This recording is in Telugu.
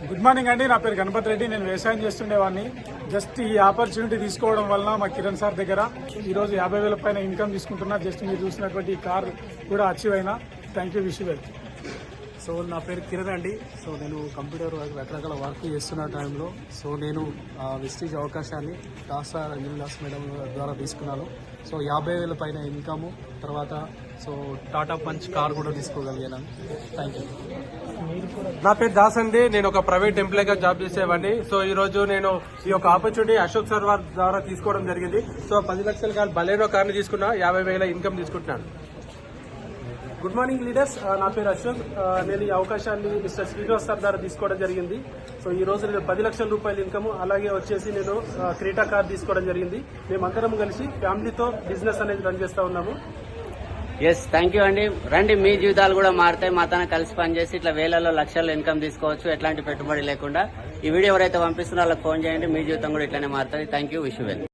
గుడ్ మార్నింగ్ అండి. నా పేరు గణపతి రెడ్డి. నేను వ్యవసాయం చేస్తుండేవాడిని. జస్ట్ ఈ ఆపర్చునిటీ తీసుకోవడం వలన మా కిరణ్ సార్ దగ్గర ఈరోజు 50,000 పైన ఇన్కమ్ తీసుకుంటున్నా. జస్ట్ మీరు చూసినటువంటి ఈ కార్ కూడా అచీవ్ అయినా. Thank you, wish you well. So నా పేరు కిరణ్ అండి. సో నేను కంప్యూటర్ రకరకాల వర్క్ చేస్తున్న టైంలో సో నేను విస్టీజ్ అవకాశాన్ని దాసా రంజన్దాస్ మేడం ద్వారా తీసుకున్నాను. సో 50,000 పైన ఇన్కమ్, తర్వాత సో టాటా పంచ్ కార్ కూడా తీసుకోగలిగాను. Thank you. నా పేరు దాస్ అండి. నేను ఒక ప్రైవేట్ ఎంప్లాయ్ గా జాబ్ చేసేవాడిని. సో ఈ రోజు నేను ఈ యొక్క ఆపర్చునిటీ అశోక్ సార్ వారి ద్వారా తీసుకోవడం జరిగింది. సో 10 లక్షల కార్ బలేనో కార్ని తీసుకున్నా, 50,000 ఇన్కమ్ తీసుకుంటున్నాను. Good morning leaders. నా పేరు అశోక్. నేను ఈ అవకాశాన్ని మిస్టర్ శ్రీనివాస్ సార్ ద్వారా తీసుకోవడం జరిగింది. సో ఈ రోజు నేను 10 లక్షల రూపాయల ఇన్కమ్, అలాగే వచ్చేసి నేను క్రీటా కార్ తీసుకోవడం జరిగింది. మేమందరం కలిసి ఫ్యామిలీతో బిజినెస్ అనేది రన్ చేస్తా ఉన్నాము. ఎస్, థ్యాంక్ యూ అండి. రండి, మీ జీవితాలు కూడా మారుతాయి. మాతో కలిసి పనిచేసి ఇట్లా వేలలో లక్షల్లో ఇన్కమ్ తీసుకోవచ్చు, ఎట్లాంటి పెట్టుబడి లేకుండా. ఈ వీడియో ఎవరైతే పంపిస్తున్నారో వాళ్ళకి ఫోన్ చేయండి. మీ జీవితం కూడా ఇట్లానే మారుతుంది. Thank you, wish you well.